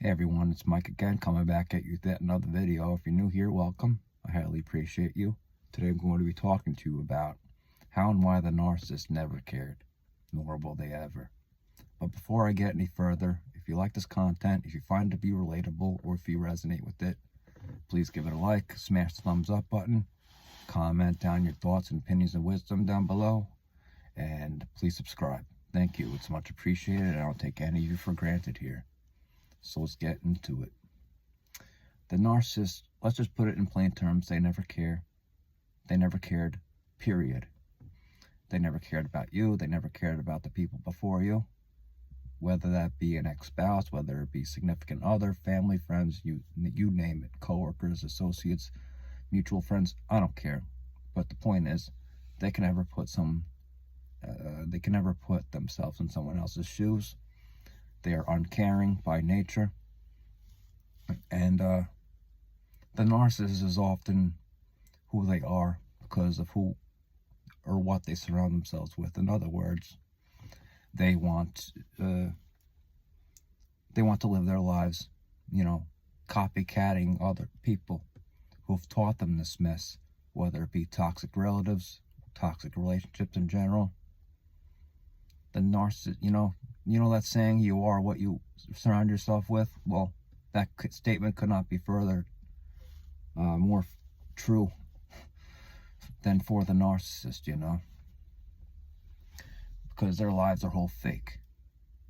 Hey everyone, it's Mike again, coming back at you with yet another video. If you're new here, welcome. I highly appreciate you. Today I'm going to be talking to you about how and why the narcissist never cared, nor will they ever. But before I get any further, if you like this content, if you find it to be relatable, or if you resonate with it, please give it a like, smash the thumbs up button, comment down your thoughts and opinions and wisdom down below, and please subscribe. Thank you, it's much appreciated, and I don't take any of you for granted here. So let's get into it. The narcissist, let's just put it in plain terms, they never care. They never cared, period. They never cared about you. They never cared about the people before you. Whether that be an ex-spouse, whether it be significant other, family, friends, you name it, co-workers, associates, mutual friends, I don't care. But the point is, they can never put themselves in someone else's shoes. They are uncaring by nature. And the narcissist is often who they are because of who or what they surround themselves with. In other words, they want to live their lives, copycatting other people who have taught them this mess, whether it be toxic relatives, toxic relationships in general. The narcissist, you know that saying, you are what you surround yourself with? Well, that statement could not be further more true than for the narcissist, because their lives are all fake.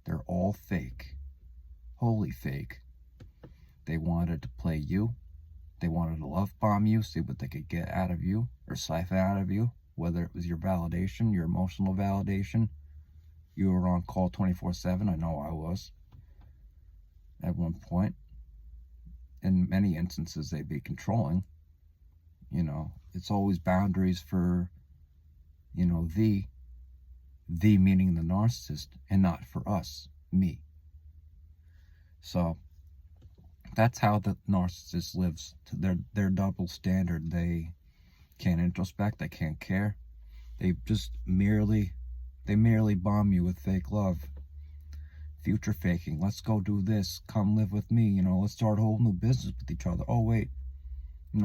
They're all fake, wholly fake. They wanted to play you. They wanted to love bomb you, see what they could get out of you or siphon out of you, whether it was your validation, your emotional validation. You were on call 24/7. I know I was at one point. In many instances, they'd be controlling. It's always boundaries for, the meaning the narcissist, and not for us, me. So that's how the narcissist lives. Their double standard. They can't introspect. They can't care. They merely bomb you with fake love. Future faking. Let's go do this. Come live with me. Let's start a whole new business with each other. Oh, wait.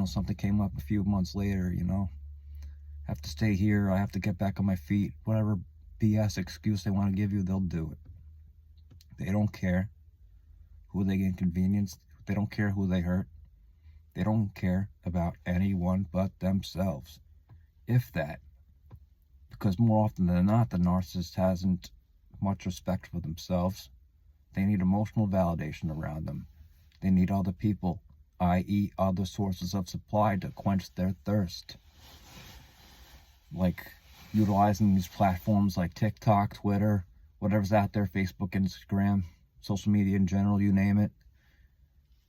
Something came up a few months later, have to stay here. I have to get back on my feet. Whatever BS excuse they want to give you, they'll do it. They don't care who they inconvenience. They don't care who they hurt. They don't care about anyone but themselves. If that. Because more often than not, the narcissist hasn't much respect for themselves. They need emotional validation around them. They need other people, i.e. other sources of supply, to quench their thirst. Like utilizing these platforms like TikTok, Twitter, whatever's out there, Facebook, Instagram, social media in general, you name it.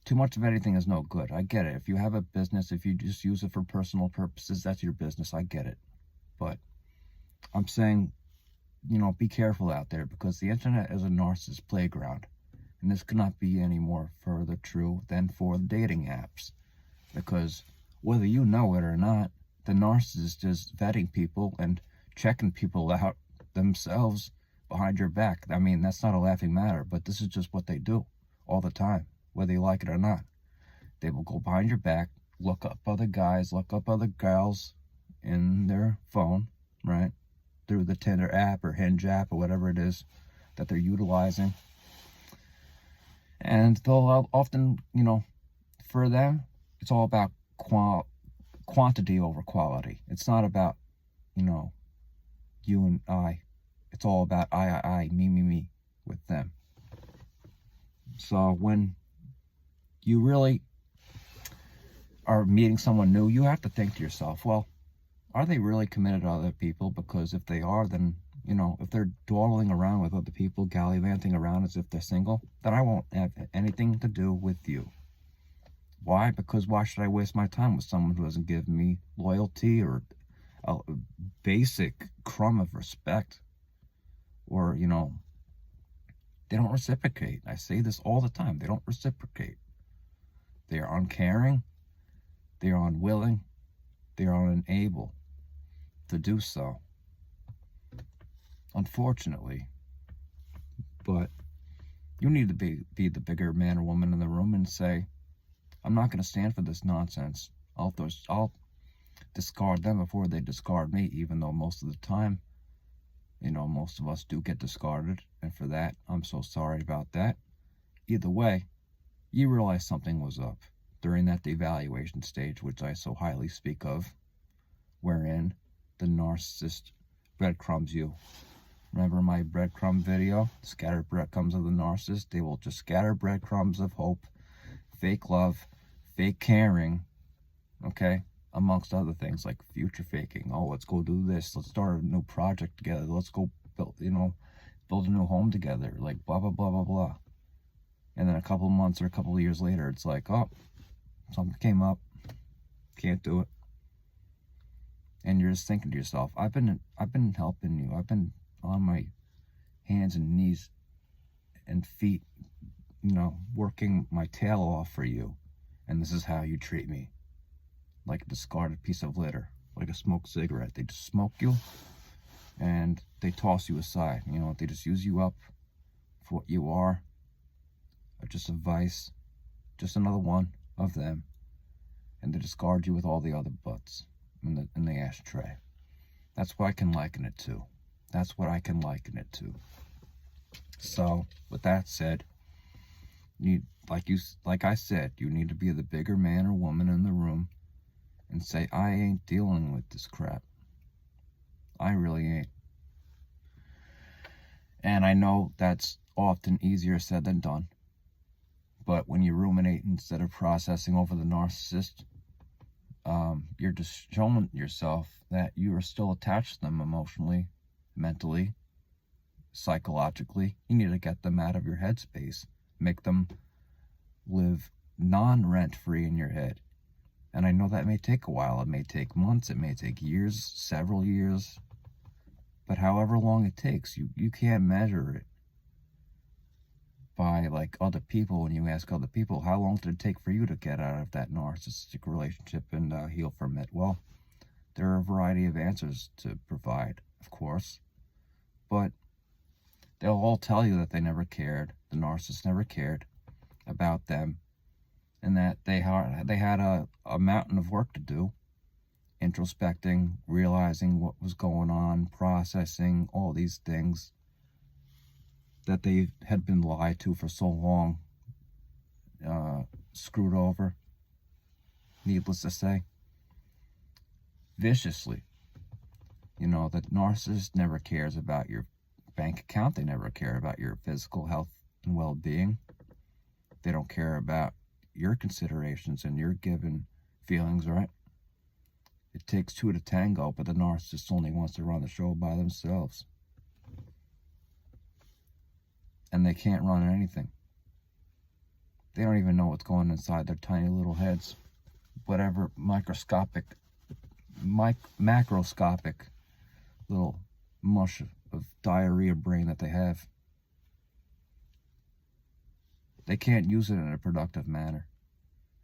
Too much of anything is no good. I get it. If you have a business, if you just use it for personal purposes, that's your business. I get it. But I'm saying, be careful out there, because the internet is a narcissist playground. And this could not be any more further true than for the dating apps. Because whether you know it or not, the narcissist is vetting people and checking people out themselves behind your back. I mean, that's not a laughing matter, but this is just what they do all the time, whether you like it or not. They will go behind your back, look up other guys, look up other girls in their phone, right? Through the Tinder app or Hinge app or whatever it is that they're utilizing. And they'll often, for them, it's all about quantity over quality. It's not about, you and I. It's all about I, me with them. So when you really are meeting someone new, you have to think to yourself, well, are they really committed to other people? Because if they are, then, if they're dawdling around with other people, gallivanting around as if they're single, then I won't have anything to do with you. Why? Because why should I waste my time with someone who doesn't give me loyalty or a basic crumb of respect? Or, they don't reciprocate. I say this all the time. They don't reciprocate. They are uncaring. They are unwilling. They are unable to do so, unfortunately. But You need to be the bigger man or woman in the room and say, I'm not going to stand for this nonsense. I'll discard them before they discard me, even though most of the time, most of us do get discarded. And for that, I'm so sorry about that. Either way, you realize something was up during that devaluation stage, which I so highly speak of, wherein the narcissist breadcrumbs you. Remember my breadcrumb video? Scattered breadcrumbs of the narcissist. They will just scatter breadcrumbs of hope, fake love, fake caring, okay? Amongst other things like future faking. Oh, let's go do this. Let's start a new project together. Let's go build a new home together. Like blah, blah, blah, blah, blah. And then a couple of months or a couple of years later, it's like, oh, something came up. Can't do it. And you're just thinking to yourself, I've been helping you. I've been on my hands and knees and feet, working my tail off for you. And this is how you treat me. Like a discarded piece of litter, like a smoked cigarette. They just smoke you and they toss you aside. They just use you up for what you are. Or just a vice, just another one of them. And they discard you with all the other butts in the ashtray. That's what I can liken it to. So, with that said, like I said, you need to be the bigger man or woman in the room and say, I ain't dealing with this crap. I really ain't. And I know that's often easier said than done. But when you ruminate instead of processing over the narcissist, you're just showing yourself that you are still attached to them emotionally, mentally, psychologically. You need to get them out of your headspace. Make them live non-rent-free in your head. And I know that may take a while. It may take months. It may take years, several years. But however long it takes, you can't measure it by like other people. When you ask other people, how long did it take for you to get out of that narcissistic relationship and heal from it? Well, there are a variety of answers to provide, of course. But they'll all tell you that they never cared. The narcissist never cared about them. And that they had a mountain of work to do. Introspecting, realizing what was going on, processing all these things that they had been lied to for so long, screwed over, needless to say, viciously. The narcissist never cares about your bank account. They never care about your physical health and well-being. They don't care about your considerations and your given feelings, right? It takes two to tango, but the narcissist only wants to run the show by themselves. And they can't run anything. They don't even know what's going inside their tiny little heads. Whatever macroscopic little mush of diarrhea brain that they have. They can't use it in a productive manner.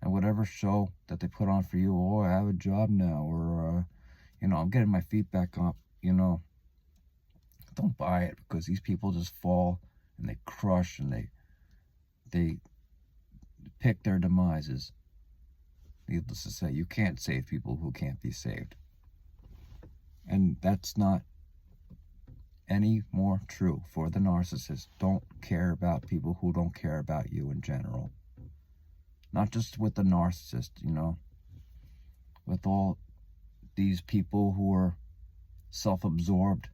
And whatever show that they put on for you, oh, I have a job now, or, I'm getting my feet back up, don't buy it, because these people just fall and they crush and they pick their demises. Needless to say, you can't save people who can't be saved. And that's not any more true for the narcissist. Don't care about people who don't care about you in general. Not just with the narcissist, with all these people who are self-absorbed,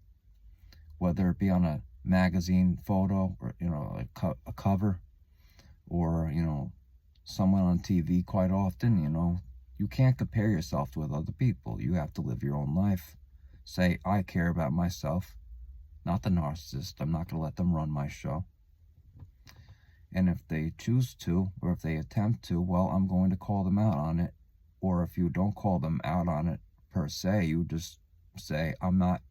whether it be on a magazine photo or, a cover, or, someone on TV quite often, you can't compare yourself with other people. You have to live your own life. Say, I care about myself, not the narcissist. I'm not going to let them run my show. And if they choose to, or if they attempt to, well, I'm going to call them out on it. Or if you don't call them out on it per se, you just say, I'm not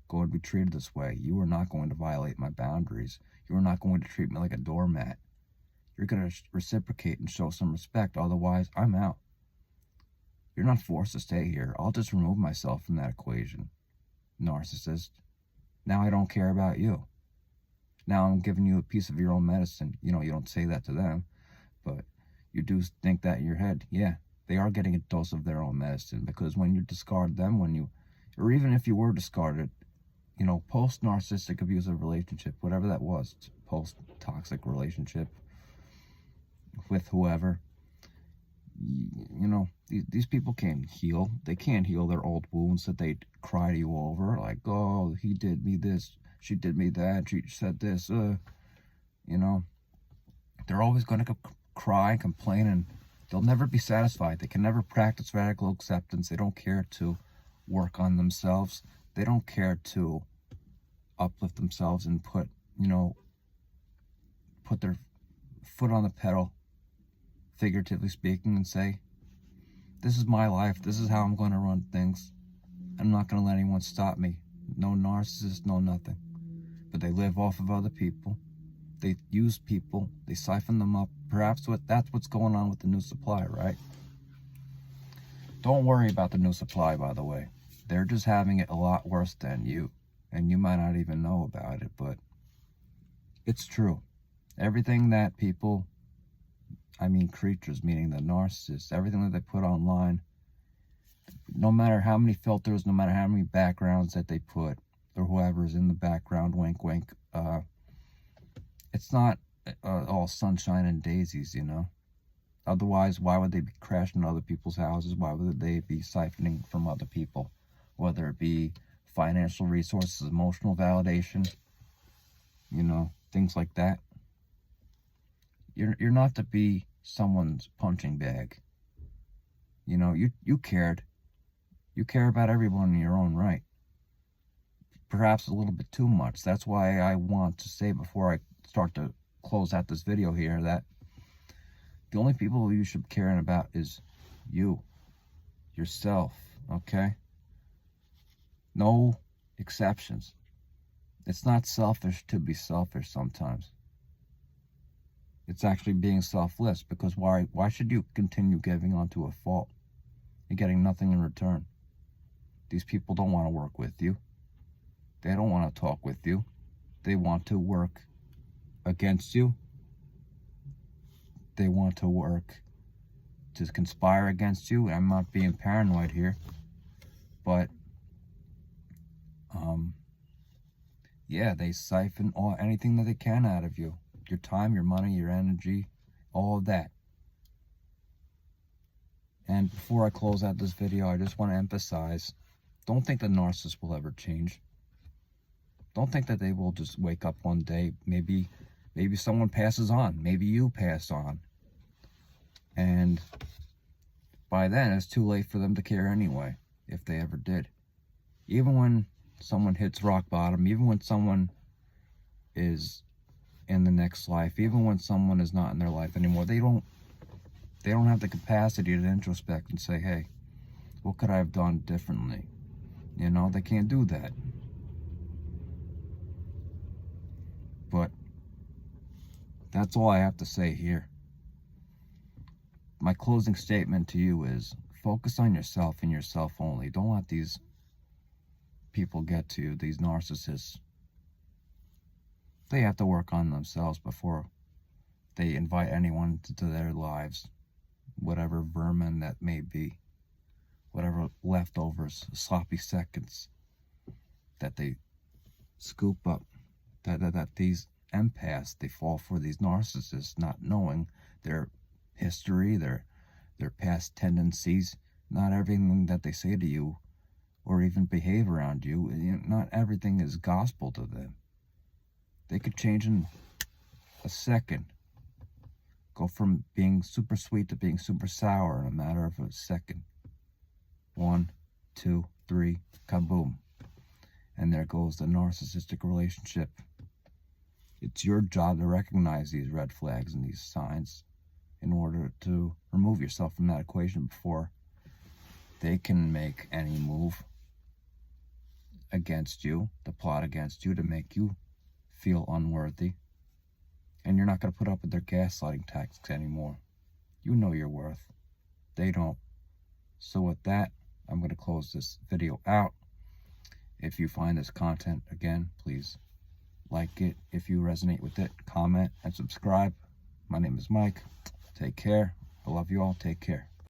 going to be treated this way. You are not going to violate my boundaries. You are not going to treat me like a doormat. You're going to reciprocate and show some respect. Otherwise, I'm out. You're not forced to stay here. I'll just remove myself from that equation. Narcissist. Now I don't care about you. Now I'm giving you a piece of your own medicine. You know, you don't say that to them, but you do think that in your head. Yeah, they are getting a dose of their own medicine, because when you discard them, or even if you were discarded, you know, post-narcissistic abusive relationship, whatever that was, post-toxic relationship with whoever, you know, these people can't heal. They can't heal their old wounds that they cry to you over, like, oh, he did me this, she did me that, she said this, you know. They're always going to cry and complain, and they'll never be satisfied. They can never practice radical acceptance. They don't care to work on themselves. They don't care to uplift themselves and put their foot on the pedal, figuratively speaking, and say, this is my life. This is how I'm going to run things. I'm not going to let anyone stop me. No narcissist, no nothing. But they live off of other people. They use people. They siphon them up. Perhaps that's what's going on with the new supply, right? Don't worry about the new supply, by the way. They're just having it a lot worse than you. And you might not even know about it, but it's true. Everything that people, I mean creatures, meaning the narcissists, everything that they put online, no matter how many filters, no matter how many backgrounds that they put, or whoever's in the background, wink, wink, it's not all sunshine and daisies, you know? Otherwise, why would they be crashing other people's houses? Why would they be siphoning from other people? Whether it be financial resources, emotional validation, you know, things like that. You're not to be someone's punching bag. You know, you cared. You care about everyone in your own right. Perhaps a little bit too much. That's why I want to say, before I start to close out this video here, that the only people you should be caring about is you, yourself, okay? No exceptions. It's not selfish to be selfish sometimes. It's actually being selfless, because why should you continue giving onto a fault and getting nothing in return? These people don't want to work with you. They don't want to talk with you. They want to work against you. They want to work to conspire against you. I'm not being paranoid here, but yeah, they siphon anything that they can out of you. Your time, your money, your energy, all of that. And before I close out this video, I just want to emphasize, don't think the narcissist will ever change. Don't think that they will just wake up one day. Maybe someone passes on. Maybe you pass on. And by then, it's too late for them to care anyway, if they ever did. Even when someone hits rock bottom, even when someone is in the next life, even when someone is not in their life anymore, they don't have the capacity to introspect and say, hey, what could I have done differently? You know, they can't do that. But that's all I have to say here. My closing statement to you is, focus on yourself and yourself only. Don't let these people get to you, these narcissists. They have to work on themselves before they invite anyone to their lives, whatever vermin that may be, whatever leftovers, sloppy seconds that they scoop up, that these empaths, they fall for these narcissists, not knowing their history, their past tendencies. Not everything that they say to you or even behave around you, not everything is gospel to them. They could change in a second. Go from being super sweet to being super sour in a matter of a second. 1, 2, 3, kaboom. And there goes the narcissistic relationship. It's your job to recognize these red flags and these signs in order to remove yourself from that equation before they can make any move against you, to plot against you, to make you feel unworthy. And you're not going to put up with their gaslighting tactics anymore. You know your worth. They don't. So with that, I'm going to close this video out. If you find this content, again, please Like it if you resonate with it. Comment and subscribe. My name is Mike. Take care. I love you all. Take care.